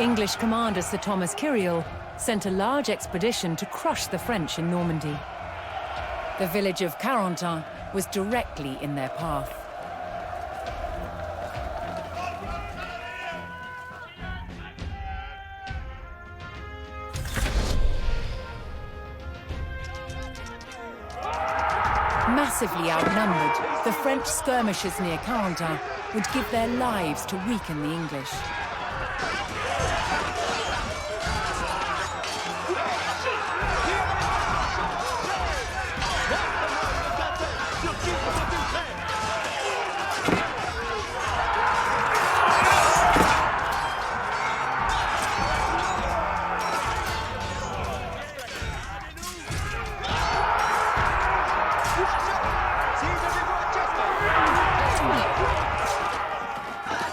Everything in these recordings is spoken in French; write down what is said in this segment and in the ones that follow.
English commander Sir Thomas Kyriel sent a large expedition to crush the French in Normandy. The village of Carentan was directly in their path. Massively outnumbered, the French skirmishers near Carentan would give their lives to weaken the English.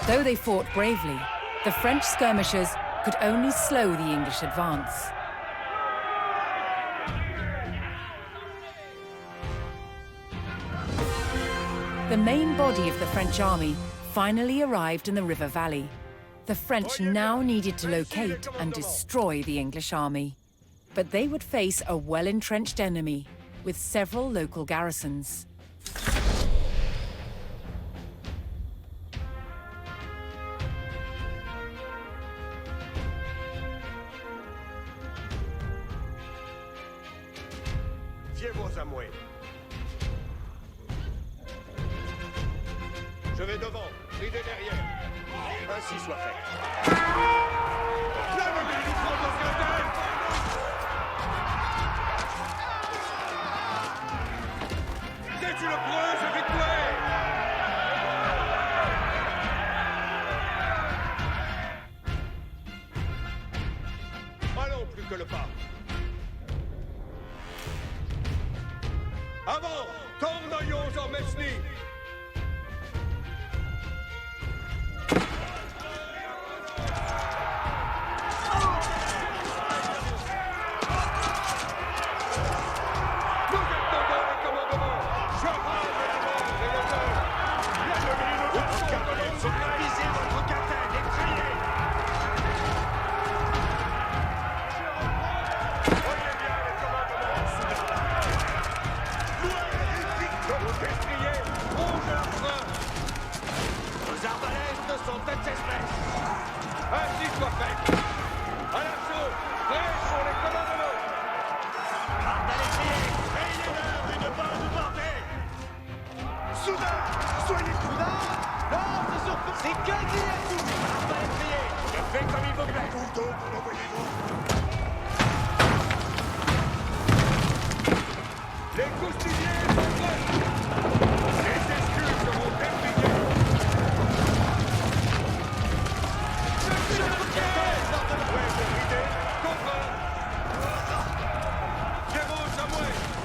Though they fought bravely, the French skirmishers could only slow the English advance. The main body of the French army finally arrived in the river valley. The French now needed to locate and destroy the English army. But they would face a well-entrenched enemy with several local garrisons. Fiez-vous à moi. Je vais devant, ridez derrière. Ainsi soit fait. C'est une heureuse victoire! Allons plus que le pas. Avant, tornoyons en Mesnie.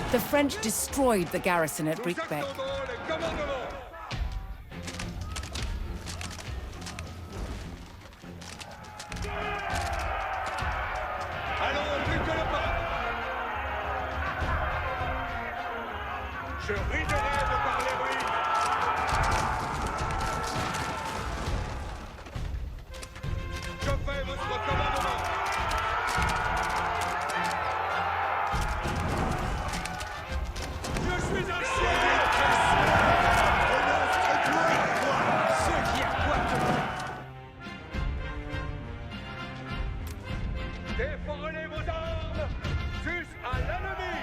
The French destroyed the garrison at Briquebec. Je riderai de par les ruines. Je fais votre commandement. Je suis un chien. Ce qui a quoi de défendez vos armes jusqu'à l'ennemi.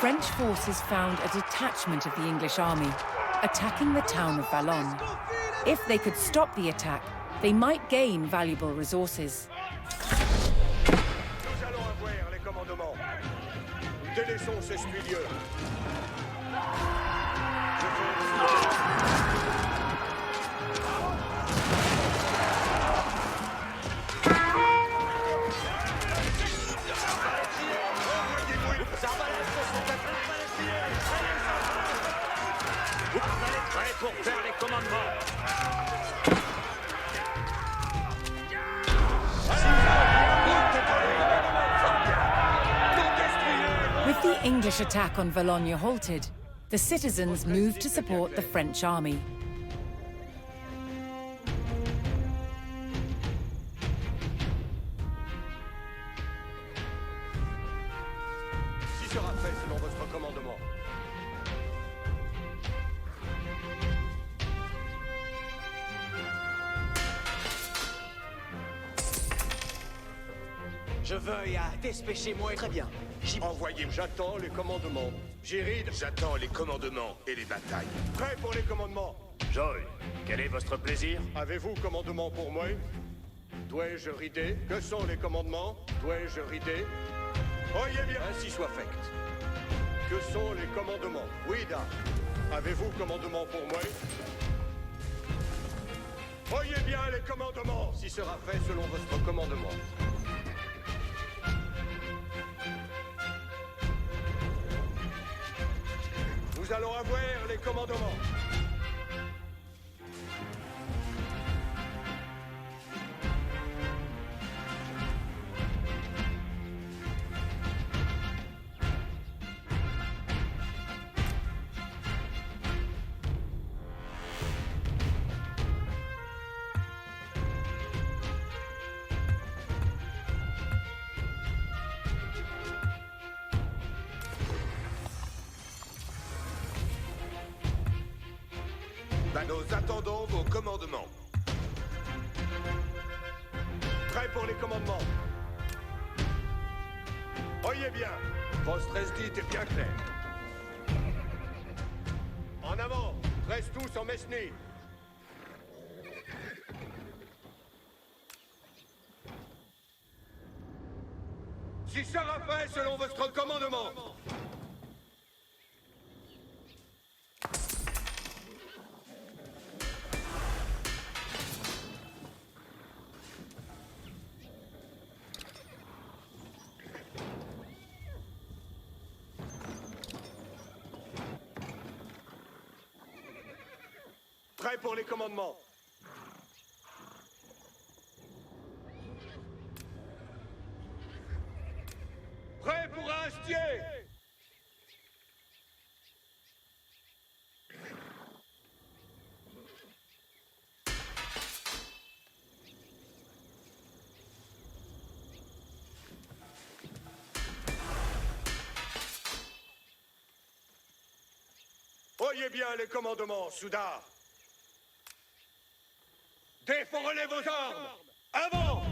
French forces found a detachment of the English army attacking the town of Valognes. If they could stop the attack, they might gain valuable resources. Nous allons avoir les commandements. Délaissons ces spolieux. Pour faire les commandements. With the English attack on Boulogne halted, the citizens moved to support the French army. Si sera fait selon votre commandement. Je veuille à despêcher moi. Très bien. Envoyez, j'attends les commandements. J'iride, J'attends les commandements et les batailles. prêt pour les commandements. Joy, quel est votre plaisir? Avez-vous commandement pour moi? Dois-je rider? Que sont les commandements? Dois-je rider? Oyez bien, ainsi soit fait. Que sont les commandements? Oui, da. Avez-vous commandement pour moi? Oyez bien les commandements, si sera fait selon votre commandement. Nous allons avoir les commandements. Nous attendons vos commandements. Prêt pour les commandements. Oyez bien, votre esdite est bien clair. En avant, reste tous en Mesnie. Si sera fait selon votre commandement. Prêt pour les commandements. Prêt pour Astier. Oyez bien les commandements, Souda. Déforrez vos armes! Avant!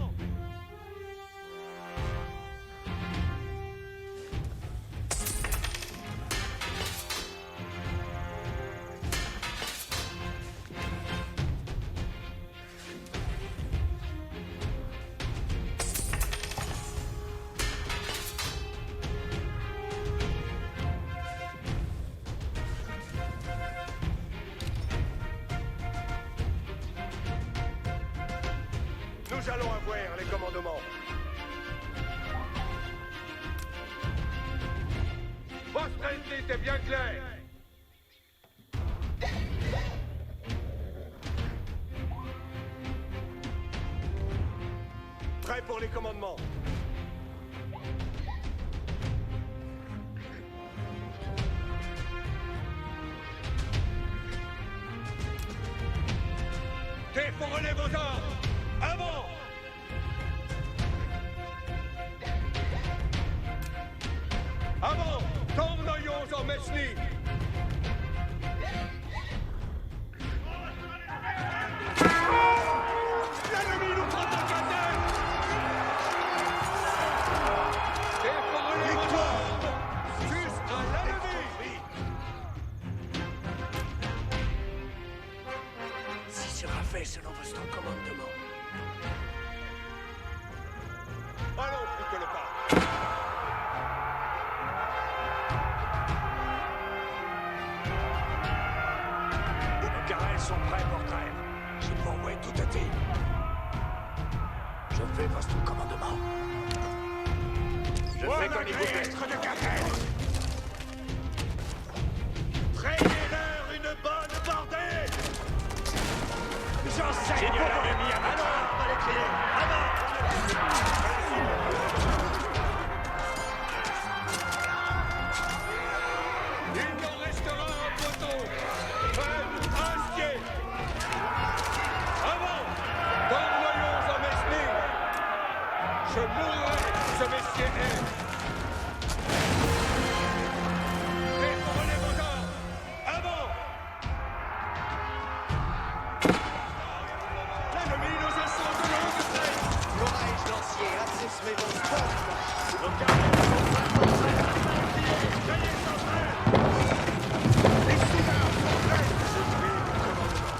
Nous allons avoir les commandements. Votre esdite est bien clair. Prêt pour les commandements. Déforrez vos armes. Avant! Avant! Tournons en Mesnie! L'ennemi nous prend en caserne! Déforrez vos armes! Jusqu'à l'ennemi! Si sera fait selon votre commandement. Allons plus que le pas. Nos carrels sont prêts pour trêve. Je pourvois tout à thé. Je fais votre commandement. Je fais qu'on y vous maître de carrel. Traînez-leur une bonne bordée. J'enseigne l'ennemi à votre arme, les crier. Avant! Prêt pour astier. Avant. Donne-noyons en Mesny. Je mourrai si ce messier est. Préparez vos armes. Avant. L'ennemi nous assaut de longue traîne. L'orage lancier, assiste vos forces. Nos carrières sont prêts pour traîner. Veillez sans trêve. Les Xidax sont prêts. Je suis le commandement.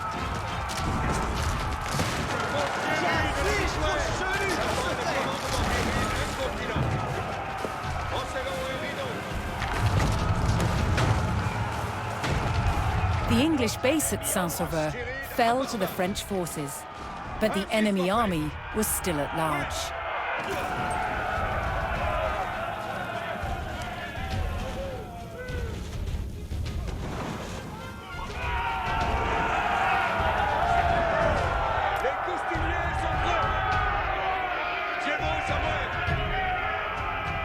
The English base at Saint-Sauveur fell to the French forces, but the enemy army was still at large. Les costumiers sont prêts. Diego Samuel.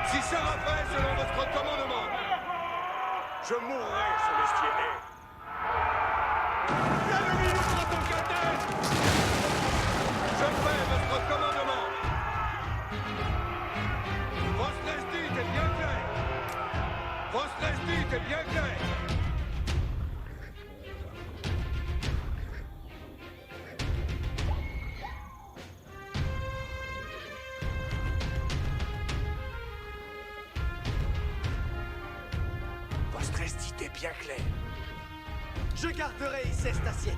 Si ça sera fait selon votre commandement, je mourrai ce mestier. L'ennemi nous prend au cadet. Je fais votre commandement. Votre esdite est bien clair. Votre esdite est bien clair. Votre esdite est bien clair. Je garderai cette assiette.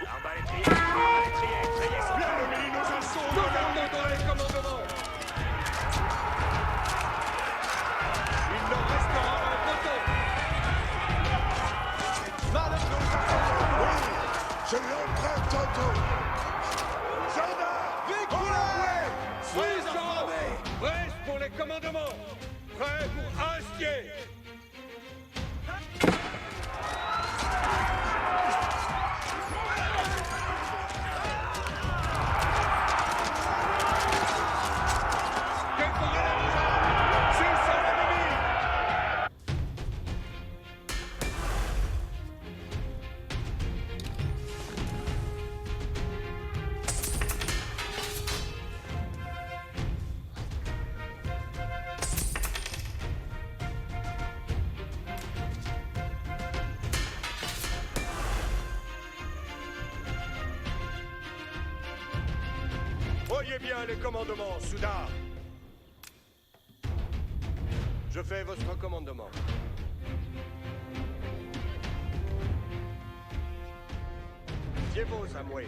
Arbalétrier, trayez son L'ennemi nous assaut de l'ordre dans les commandements. Il n'en restera un poteau. Je l'emprunte tantôt. Gendarmes, Puissants, prêts pour les commandements. Prêts pour astier. Préparez les armes. C'est ça l'ennemi. Voyez bien les commandements, Soudard. Je fais votre commandement. Diego Samuel.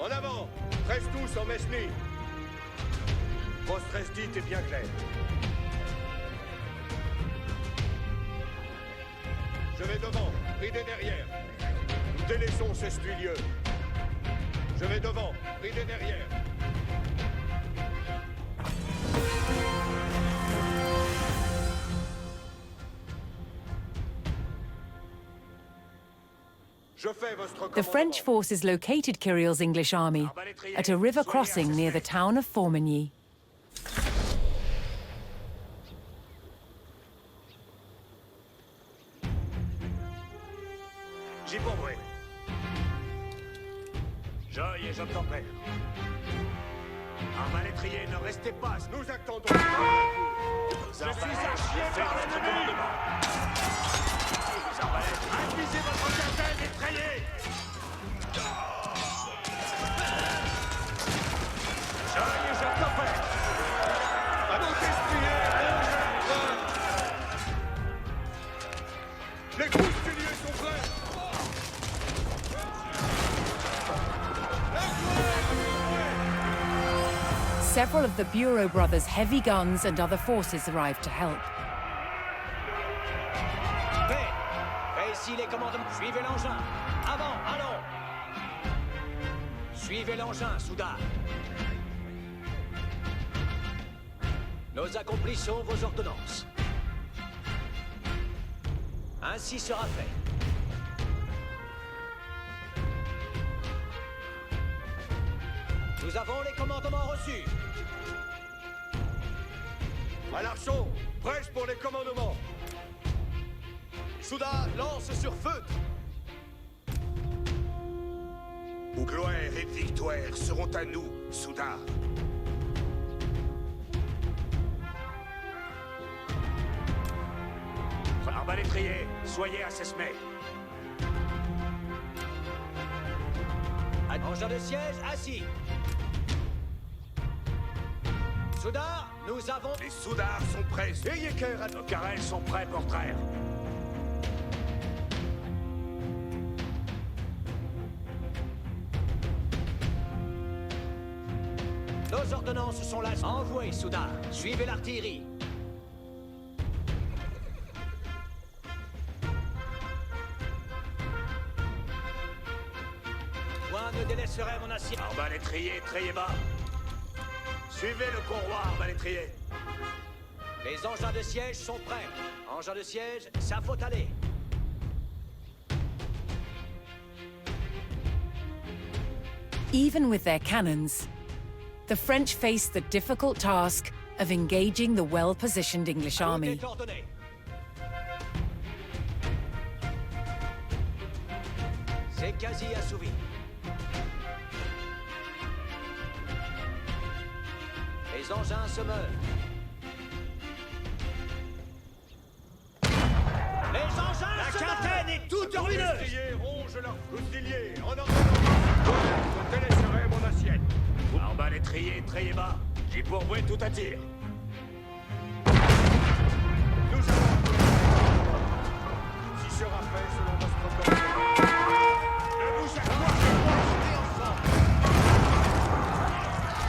En avant, reste tous en Mesny. Votre esdite est bien clair. Je vais devant, ridez derrière. Nous délaissons ces stulieux. Je vais devant, ridez derrière. Je fais votre The commandement. French forces located Kyriel's English army at a river crossing near the town of Formigny. J'y pourrai. Joy et j'entends père. Arbalétrier, ne restez pas. Nous attendons. Je suis acheté par l'ennemi. Réduisez votre quinzaine et trayez. Joy et j'entends père. À nos destriers, les costumiers sont prêts. Several of the Bureau brothers' heavy guns and other forces arrived to help. Paix. Réussis les commandements. Suivez l'engin. Avant, allons. Suivez l'engin, Soudard. Nous accomplissons vos ordonnances. Ainsi sera fait. Nous avons les commandements reçus. À l'archon, prêche pour les commandements. Soudain, lance sur feu. Gloire et victoire seront à nous, Soudain. Arbalétrier, soyez à Sesmé. Engin de siège, assis. Soudain, nous avons... Les Soudards sont prêts. Ayez cœur à... Nos carrels sont prêts pour traire. Nos ordonnances sont là. Envoyez, Soudain. Suivez l'artillerie. Point ne délaisserait mon assiette. Arbalétrier, trayez bas. Suivez le conroi, arbalétrier. Les engins de siège sont prêts. Engins de siège, ça faut aller. Even with their cannons, the French faced the difficult task of engaging the well-positioned English army. Tout est ordonné. C'est quasi assouvi. Les engins se meurent. Les engins La se quintaine meurent. est toute Les ruineuse. striers rongent leurs fusiliers en ordonnance. Je délaisserai mon assiette. Arbalétrier, trayez bas. J'y pourvois tout à tir. Nous allons... Si sera fait selon notre commandement. Ne bougez pas.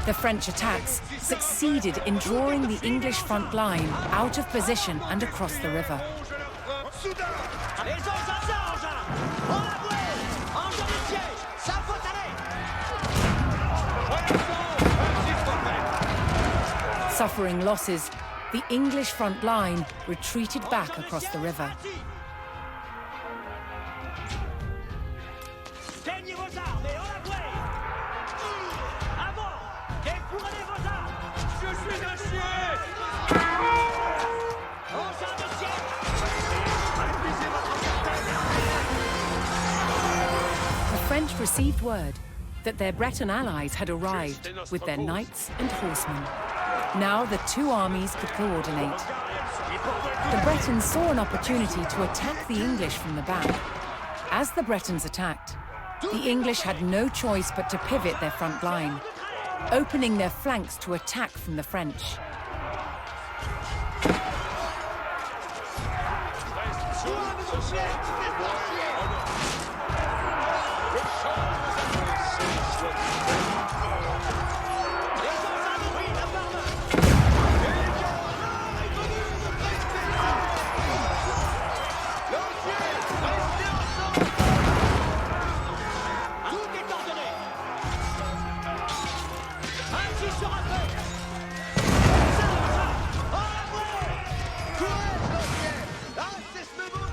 The French attacks succeeded in drawing the English front line out of position and across the river. Les engins chargent. On la brûle. Engins de siège, ça faut aller. Suffering losses, the English front line retreated back across the river. Gagnez vos armes et on la brûle. Avant, défourrez vos armes. Je suis un siège. Engins de siège. The French received word that their Breton allies had arrived with their knights and horsemen. Now the two armies could coordinate. The Bretons saw an opportunity to attack the English from the back. As the Bretons attacked, the English had no choice but to pivot their front line, opening their flanks to attack from the French.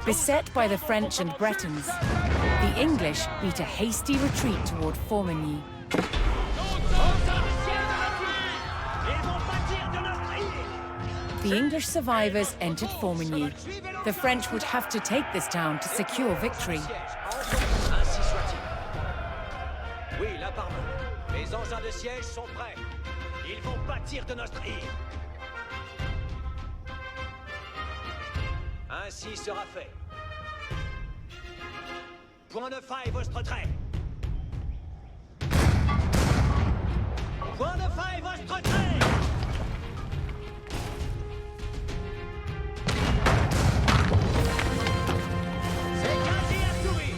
Beset by the French and Bretons, the English beat a hasty retreat toward Formigny. The English survivors entered Formigny. The French would have to take this town to secure victory. Ainsi soit-il. Oui, là par là. Les engins de siège sont prêts. Ils vont bâtir de notre île. Ainsi sera fait. Point de faille, votre trait. Point de faille, votre trait. C'est quasi assouvi.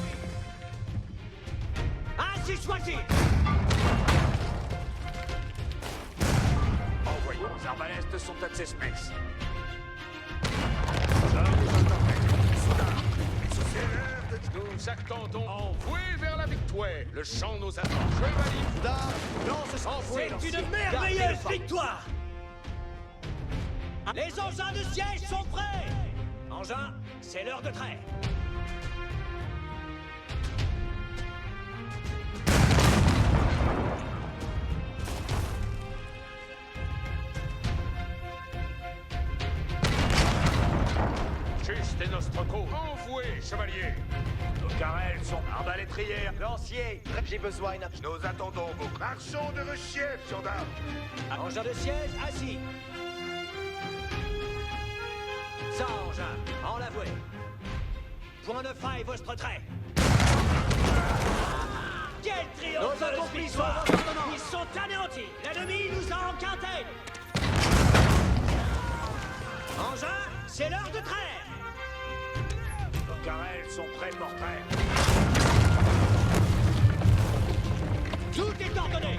Ainsi soit-il. Envoyons. Les arbalèstes sont à Tsesmes. Nous attendons. Envoyez vers la victoire. Le champ nous attend. Chevalier d'art, lance envoyé. C'est une merveilleuse victoire. Les engins de siège sont prêts. Engins, c'est l'heure de trait. Juste C'était notre cause. Envoué, chevalier. Nos carrels sont arbalétrières. Lancier, j'ai besoin d'un... Nous attendons vos marchands de chef, gendarme. Engin de siège, assis. Ça, engin, en l'avoué. Point de faille, votre trait. Quel triomphe! Nos accomplis sont ordonnants. Ils sont anéantis. L'ennemi nous a enquintés. Engin, c'est l'heure de trêve. Nos carrels sont prêts pour trêve. Tout est ordonné.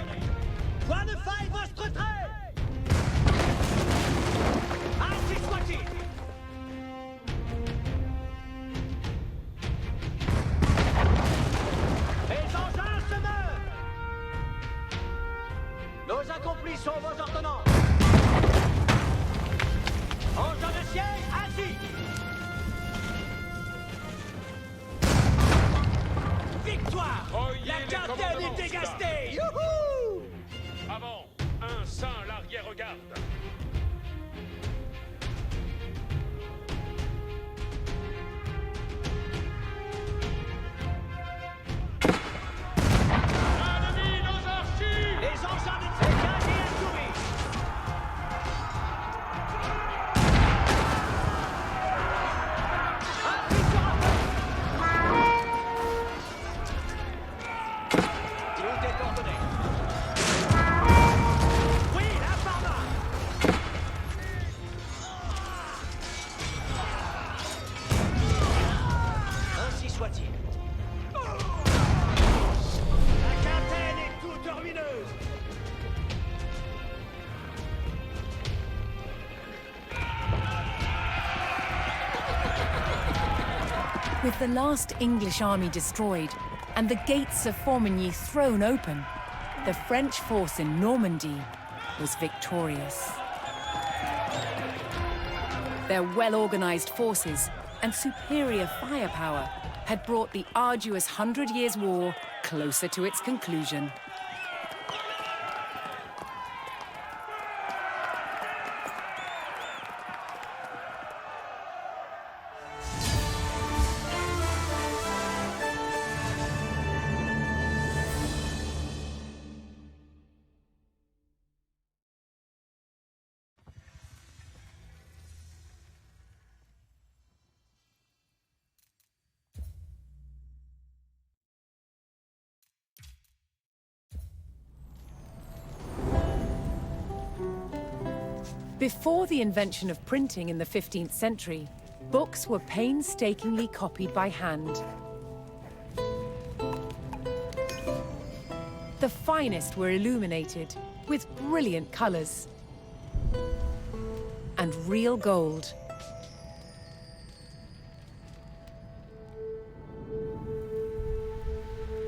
Point de faille, votre trait. Ainsi soit-il. Les engins se meurent. Nos accomplis sont vos ordonnances. Engin de siège, assis. Victoire. La quintaine est dégastée. Youhou! Avant, un saint l'arrière-garde. L'ennemi, nos archers! Les engins de siège et la souris. Appui sur un feu. Tout est ordonné. Oui, la pharma. Ainsi soit-il. La quintaine est toute ruineuse. With the last English army destroyed and the gates of Formigny thrown open, the French force in Normandy was victorious. Their well-organized forces and superior firepower had brought the arduous 100 Years' War closer to its conclusion. Before the invention of printing in the 15th century, books were painstakingly copied by hand. The finest were illuminated with brilliant colors and real gold.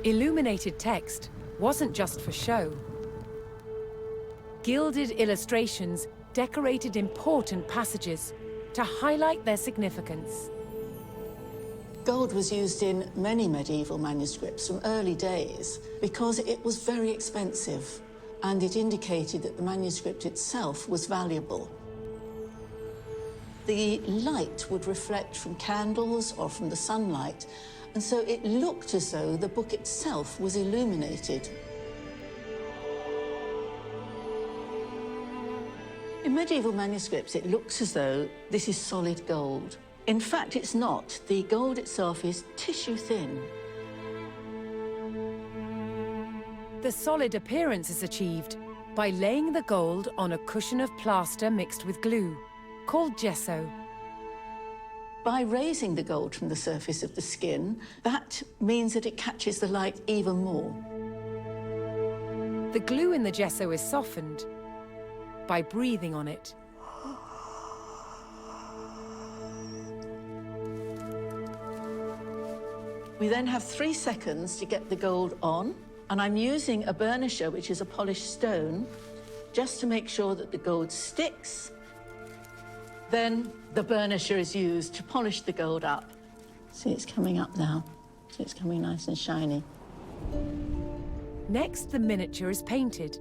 Illuminated text wasn't just for show. Gilded illustrations decorated important passages to highlight their significance. Gold was used in many medieval manuscripts from early days because it was very expensive and it indicated that the manuscript itself was valuable. The light would reflect from candles or from the sunlight, and so it looked as though the book itself was illuminated. In medieval manuscripts, it looks as though this is solid gold. In fact, it's not. The gold itself is tissue thin. The solid appearance is achieved by laying the gold on a cushion of plaster mixed with glue, called gesso. By raising the gold from the surface of the skin, that means that it catches the light even more. The glue in the gesso is softened by breathing on it. We then have 3 seconds to get the gold on, and I'm using a burnisher, which is a polished stone, just to make sure that the gold sticks. Then the burnisher is used to polish the gold up. See, it's coming up now. So it's coming nice and shiny. Next, the miniature is painted.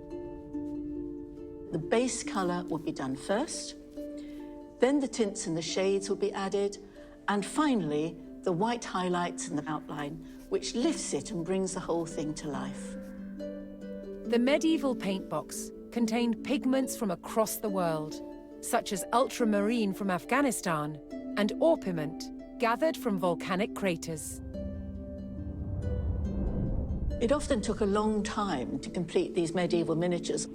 The base colour will be done first, then the tints and the shades will be added, And finally, the white highlights and the outline, which lifts it and brings the whole thing to life. The medieval paint box contained pigments from across the world, such as ultramarine from Afghanistan and orpiment gathered from volcanic craters. It often took a long time to complete these medieval miniatures.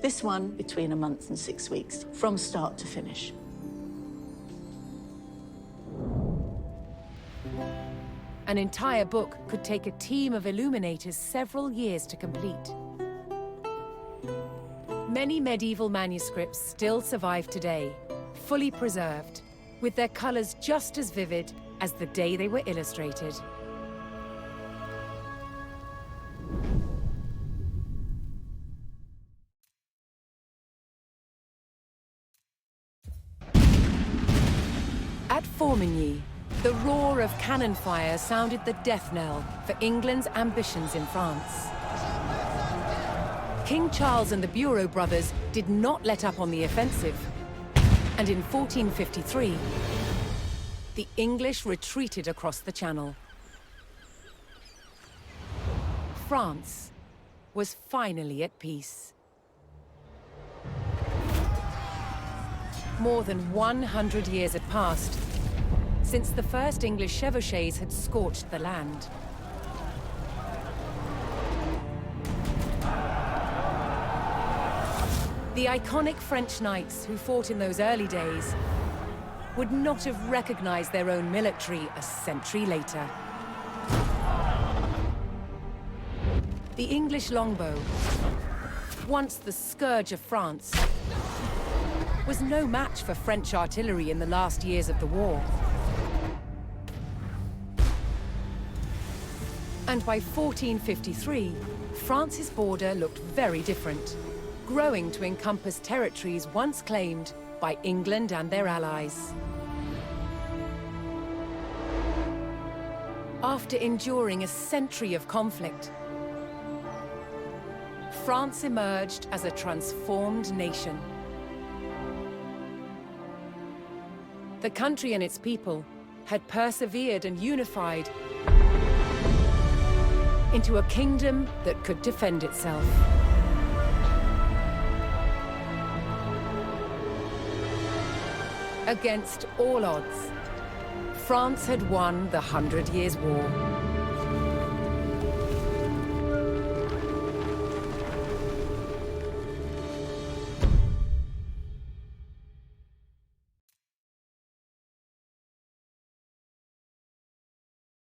This one between a month and 6 weeks, from start to finish. An entire book could take a team of illuminators several years to complete. Many medieval manuscripts still survive today, fully preserved, with their colors just as vivid as the day they were illustrated. At Formigny, the roar of cannon fire sounded the death knell for England's ambitions in France. King Charles and the Bureau brothers did not let up on the offensive, and in 1453, the English retreated across the Channel. France was finally at peace. More than 100 years had passed since the first English chevauchés had scorched the land. The iconic French knights who fought in those early days would not have recognized their own military a century later. The English longbow, once the scourge of France, was no match for French artillery in the last years of the war. And by 1453, France's border looked very different, growing to encompass territories once claimed by England and their allies. After enduring a century of conflict, France emerged as a transformed nation. The country and its people had persevered and unified into a kingdom that could defend itself. Against all odds, France had won the 100 Years' War.